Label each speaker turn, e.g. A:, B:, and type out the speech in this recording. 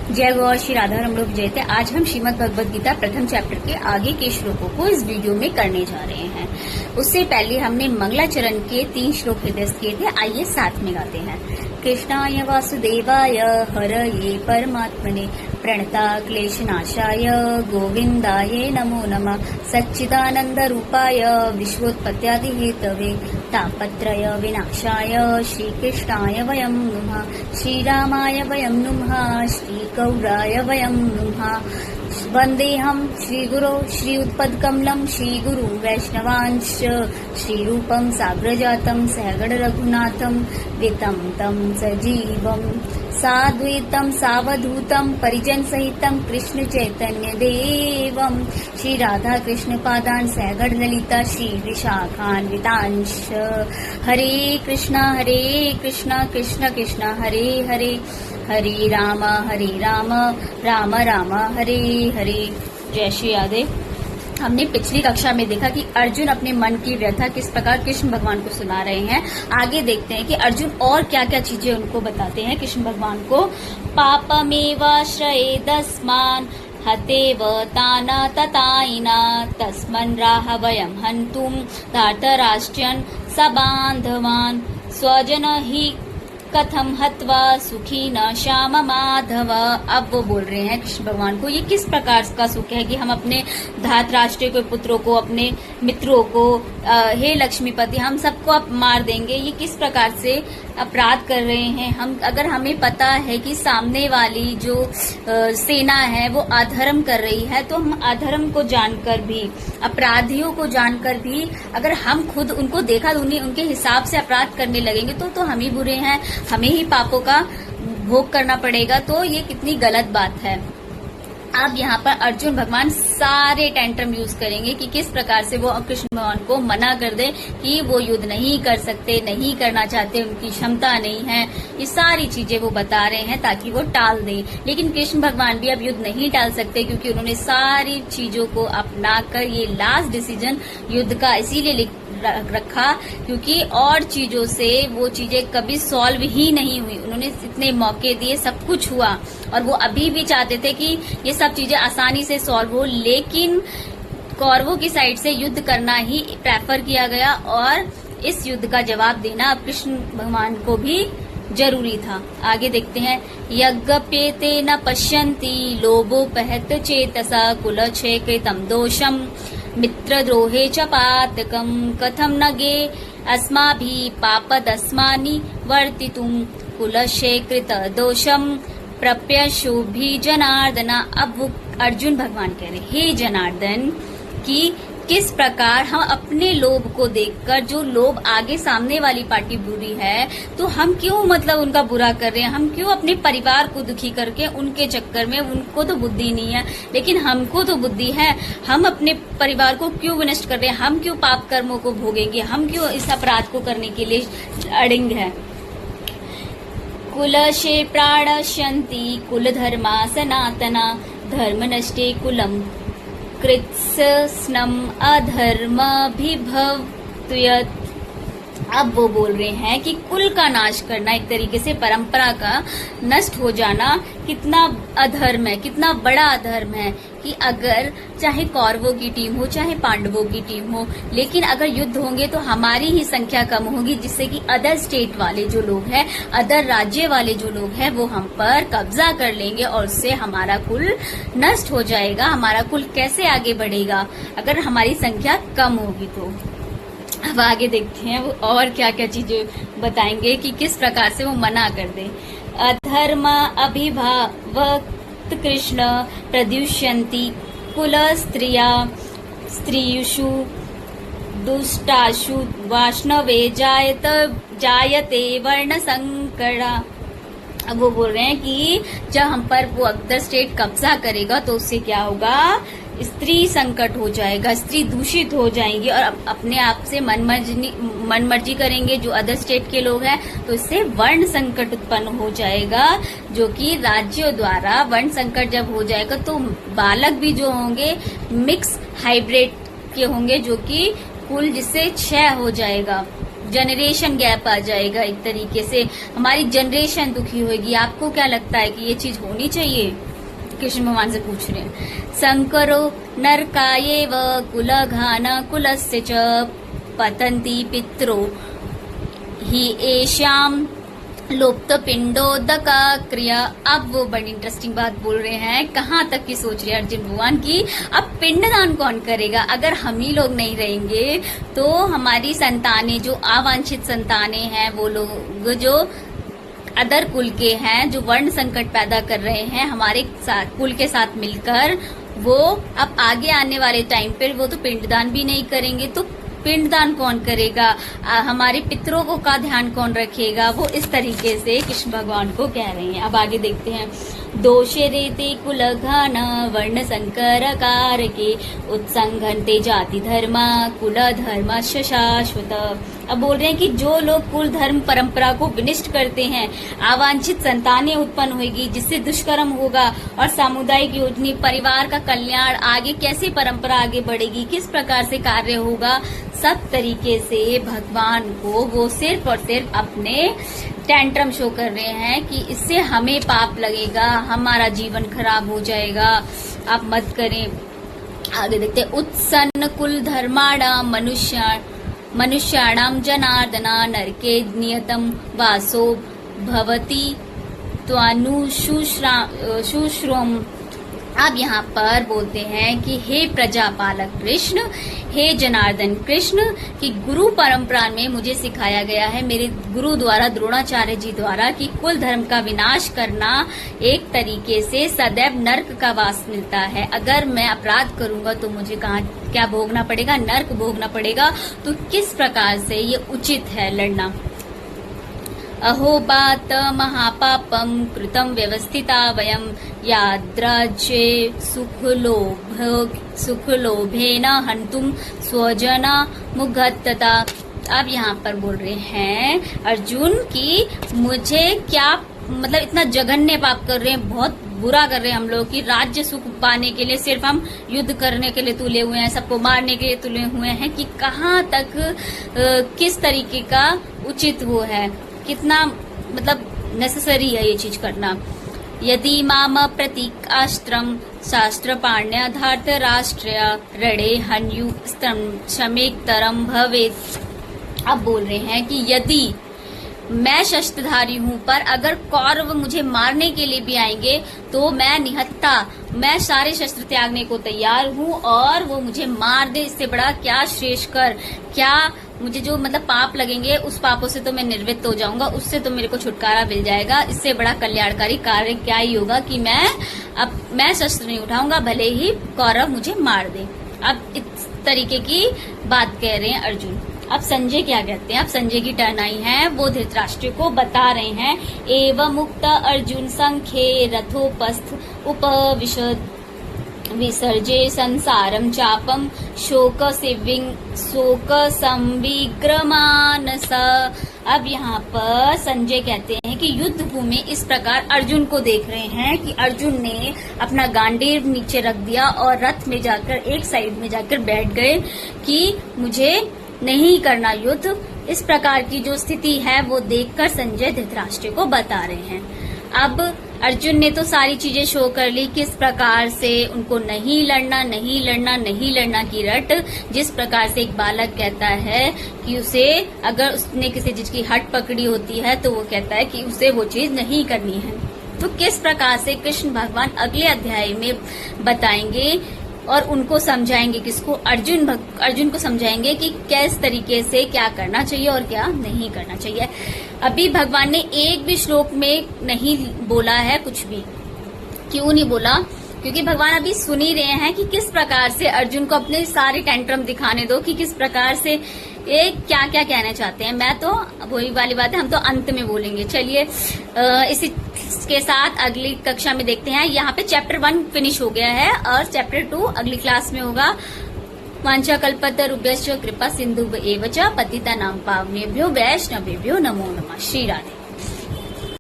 A: जय गौ श्री राधा रमण जयते। आज हम श्रीमद् भगवद गीता प्रथम चैप्टर के आगे के श्लोकों को इस वीडियो में करने जा रहे हैं। उससे पहले हमने मंगलाचरण के 3 श्लोक हृदयस्थ किए थे। आइए साथ में गाते हैं। कृष्णाय वासुदेवाय हरये परमात्मने प्रणता क्लेशनाशाय गोविंदाय नमो नमः सच्चिदानंद रूपाय विश्वोत्पत्त्यादि हेतवे तापत्रय विनाशाय श्रीकृष्णाय वयं नुमः श्रीरामाय वयं नुमः श्रीगौराय वयं नुमः। वंदेहं श्रीगुरो श्रीयुत्पद्कमलं श्रीगुरु वैष्णवांश्च श्रीरूपं साग्रजातं सहगण रघुनाथं वितं तं सजीवं साद्वैतं सावधूतं परिजन सहितं कृष्ण चैतन्य देवं श्री राधा कृष्ण पादान सहगण ललिता श्री विशाखान्वितांश। हरे कृष्णा कृष्ण कृष्ण हरे हरे हरे राम राम राम हरे हरे। जय श्री राधे। हमने पिछली कक्षा में देखा कि अर्जुन अपने मन की व्यथा किस प्रकार कृष्ण भगवान को सुना रहे हैं। आगे देखते हैं कि अर्जुन और क्या क्या चीजें उनको बताते हैं कृष्ण भगवान को। पापमेवाश्रयेदस्मान् हतेव ताना तताइना तस्मन् राहवयं हन्तुं धार्तराष्ट्रं सबान्धवान् स्वजन हि कथम हत्वा सुखी न श्याम माधव। अब वो बोल रहे हैं कृष्ण भगवान को ये किस प्रकार का सुख है कि हम अपने धातराष्ट्रीय के पुत्रों को, अपने मित्रों को, हे लक्ष्मीपति, हम सबको अब मार देंगे। ये किस प्रकार से अपराध कर रहे हैं हम। अगर हमें पता है कि सामने वाली जो सेना है वो अधर्म कर रही है, तो हम अधर्म को जानकर भी, अपराधियों को जानकर भी अगर हम खुद उनको देखा उनके हिसाब से अपराध करने लगेंगे तो हम ही बुरे हैं, हमें ही पापों का भोग करना पड़ेगा। तो ये कितनी गलत बात है। अब यहाँ पर अर्जुन भगवान सारे टेंट्रम यूज करेंगे कि किस प्रकार से वो कृष्ण भगवान को मना कर दे कि वो युद्ध नहीं कर सकते, नहीं करना चाहते, उनकी क्षमता नहीं है। ये सारी चीजें वो बता रहे हैं ताकि वो टाल दें। लेकिन कृष्ण भगवान भी अब युद्ध नहीं टाल सकते क्योंकि उन्होंने सारी चीजों को अपनाकर ये लास्ट डिसीजन युद्ध का इसीलिए रखा क्योंकि और चीजों से वो चीजें कभी सॉल्व ही नहीं हुई। उन्होंने इतने मौके दिए, सब कुछ हुआ और वो अभी भी चाहते थे कि ये सब चीजें आसानी से सॉल्व हो, लेकिन कौरवों की साइड से युद्ध करना ही प्रेफर किया गया और इस युद्ध का जवाब देना अब कृष्ण भगवान को भी जरूरी था। आगे देखते हैं। यज्ञप्येते न पश्यन्ति लोभोपहत चेतसा कुलक्षय कृतं दोषम् मित्रद्रोहे च पातकं कथं न गे अस्माभिः पापदस्मानि वर्तितुं कुलक्षय कृत दोषं प्रप्यशोभि जनार्दन। अब वो अर्जुन भगवान कह रहे, हे जनार्दन, कि किस प्रकार हम अपने लोभ को देखकर, जो लोभ आगे सामने वाली पार्टी बुरी है तो हम क्यों उनका बुरा कर रहे हैं। हम क्यों अपने परिवार को दुखी करके उनके चक्कर में, उनको तो बुद्धि नहीं है लेकिन हमको तो बुद्धि है, हम अपने परिवार को क्यों विनष्ट कर रहे हैं। हम क्यों पाप कर्मों को भोगेंगे, हम क्यों इस अपराध को करने के लिए अड़िंग है। कुलशे प्राणश्यन्ति कुलधर्मा सनातना धर्म नष्टे कुलम कृत्स्नम अधर्माभिभवत्युत। अब वो बोल रहे हैं कि कुल का नाश करना, एक तरीके से परंपरा का नष्ट हो जाना कितना अधर्म है, कितना बड़ा अधर्म है कि अगर चाहे कौरवों की टीम हो चाहे पांडवों की टीम हो, लेकिन अगर युद्ध होंगे तो हमारी ही संख्या कम होगी, जिससे कि अदर स्टेट वाले जो लोग हैं, अदर राज्य वाले जो लोग हैं वो हम पर कब्जा कर लेंगे और उससे हमारा कुल नष्ट हो जाएगा। हमारा कुल कैसे आगे बढ़ेगा अगर हमारी संख्या कम होगी। तो अब आगे देखते हैं वो और क्या क्या चीजें बताएंगे कि किस प्रकार से वो मना कर दे। अधर्म अभिभावक कृष्ण प्रद्युष्यन्ति कुल स्त्रिया स्त्रीषु दुष्टाशु वाष्णवे जायते वर्ण संकरा। अब वो बोल रहे हैं कि जब हम पर वो अदर स्टेट कब्जा करेगा तो उससे क्या होगा, स्त्री संकट हो जाएगा, स्त्री दूषित हो जाएंगी और अपने आप से मनमर्जी करेंगे जो अदर स्टेट के लोग हैं, तो इससे वर्ण संकट उत्पन्न हो जाएगा। जो कि राज्यों द्वारा वर्ण संकट जब हो जाएगा तो बालक भी जो होंगे मिक्स हाइब्रिड के होंगे, जो कि कुल जिससे क्षय हो जाएगा। जनरेशन गैप आ जाएगा, एक तरीके से हमारी जनरेशन दुखी होगी। आपको क्या लगता है कि ये चीज होनी चाहिए? कृष्ण भगवान से पूछ रहे हैं। संकरो नरकायेव कुलघान कुलस्य च पतन्ति पितरो ही एषाम लोप्त पिंडोदका क्रिया। अब वो बड़ी इंटरेस्टिंग बात बोल रहे हैं, कहाँ तक की सोच रहे हैं अर्जुन भगवान की अब पिंडदान कौन करेगा? अगर हम ही लोग नहीं रहेंगे तो हमारी संतानें, जो अवांछित संतानें हैं, वो लोग जो अदर कुल के हैं, जो वर्ण संकट पैदा कर रहे हैं हमारे साथ कुल के साथ मिलकर, वो अब आगे आने वाले टाइम पर वो तो पिंडदान भी नहीं करेंगे, तो पिंडदान कौन करेगा? हमारे पितरों का ध्यान कौन रखेगा? वो इस तरीके से कृष्ण भगवान को कह रहे हैं। अब आगे देखते हैं। दोषे रेते कुलघान वर्ण संकर कारके उत्संघन्ते जाति धर्म कुल धर्म शाश्वत। अब बोल रहे हैं कि जो लोग कुल धर्म परंपरा को विनिष्ट करते हैं, अवांछित संतानें उत्पन्न होगी, जिससे दुष्कर्म होगा, और सामुदायिक योजना, परिवार का कल्याण, आगे कैसे परंपरा आगे बढ़ेगी, किस प्रकार से कार्य होगा, सब तरीके से भगवान को वो सिर्फ और सिर्फ अपने टेंट्रम शो कर रहे हैं कि इससे हमें पाप लगेगा, हमारा जीवन खराब हो जाएगा, आप मत करें। आगे देखते हैं। उत्सन्न कुल धर्माणा मनुष्याणाम जनार्दना नरके नियतम वासो भवति त्वानु शुश्रूम। अब यहाँ पर बोलते हैं कि हे प्रजापालक कृष्ण, हे जनार्दन कृष्ण, कि गुरु परंपरा में मुझे सिखाया गया है, मेरे गुरु द्वारा, द्रोणाचार्य जी द्वारा, कि कुल धर्म का विनाश करना एक तरीके से सदैव नर्क का वास मिलता है। अगर मैं अपराध करूंगा तो मुझे कहाँ क्या भोगना पड़ेगा? नर्क भोगना पड़ेगा। तो किस प्रकार से ये उचित है लड़ना? अहोबात महापापम कृतम व्यवस्थिता वयम याद्राज्ये सुखलोभेन हंतुम स्वजना मुगतता। अब यहाँ पर बोल रहे हैं अर्जुन की मुझे क्या मतलब इतना जघन्य पाप कर रहे हैं, बहुत बुरा कर रहे हैं हम लोग, कि राज्य सुख पाने के लिए सिर्फ हम युद्ध करने के लिए तुले हुए हैं, सबको मारने के लिए तुले हुए हैं, कि कहाँ तक किस तरीके का उचित वो है, कितना मतलब नेसेसरी है ये चीज करना। यदि माम प्रतीक आश्रम शास्त्र पाण्य धार्थ राष्ट्रीय रणे हन्यु शमेकतरम भवेत्। अब बोल रहे हैं कि यदि मैं शस्त्रधारी हूँ, पर अगर कौरव मुझे मारने के लिए भी आएंगे तो मैं निहत्था, मैं सारे शस्त्र त्यागने को तैयार हूँ, और वो मुझे मार दे, इससे बड़ा क्या श्रेष्ठकर, क्या मुझे जो मतलब पाप लगेंगे उस पापों से तो मैं निर्वृत्त हो जाऊंगा, उससे तो मेरे को छुटकारा मिल जाएगा। इससे बड़ा कल्याणकारी कार्य क्या ही होगा कि मैं शस्त्र नहीं उठाऊंगा, भले ही कौरव मुझे मार दे। अब इस तरीके की बात कह रहे हैं अर्जुन। अब संजय क्या कहते हैं? अब संजय की टर्न आई है, वो धृतराष्ट्र को बता रहे हैं। एवं मुक्त अर्जुन संख्ये रथोपस्थ उपविशद विसर्जे संसारम चापम शोक संविग्रमानस। अब यहाँ पर संजय कहते हैं कि युद्ध भूमि इस प्रकार अर्जुन को देख रहे हैं कि अर्जुन ने अपना गांडीव नीचे रख दिया और रथ में जाकर एक साइड में जाकर बैठ गए कि मुझे नहीं करना युद्ध। इस प्रकार की जो स्थिति है वो देखकर संजय धृतराष्ट्र को बता रहे हैं। अब अर्जुन ने तो सारी चीजें शो कर ली, किस प्रकार से उनको नहीं लड़ना की रट, जिस प्रकार से एक बालक कहता है कि उसे अगर उसने किसी चीज की हट पकड़ी होती है तो वो कहता है कि उसे वो चीज नहीं करनी है। तो किस प्रकार से कृष्ण भगवान अगले अध्याय में बताएंगे और उनको समझाएंगे, किसको? अर्जुन को समझाएंगे कि किस तरीके से क्या करना चाहिए और क्या नहीं करना चाहिए। अभी भगवान ने एक भी श्लोक में नहीं बोला है कुछ भी। क्यों नहीं बोला? क्योंकि भगवान अभी सुन ही रहे हैं कि किस प्रकार से अर्जुन को अपने सारे टेंट्रम दिखाने दो, कि किस प्रकार से ये क्या क्या कहना चाहते हैं। मैं तो वही वाली बात है, हम तो अंत में बोलेंगे। चलिए इसी के साथ अगली कक्षा में देखते हैं। यहाँ पे चैप्टर 1 फिनिश हो गया है और चैप्टर 2 अगली क्लास में होगा। वांछा कल्पतरुभ्यश्च कृपा सिंधु एव च पतितानां पावनेभ्यो वैष्णवेभ्यो नमो नमः। श्री राधे।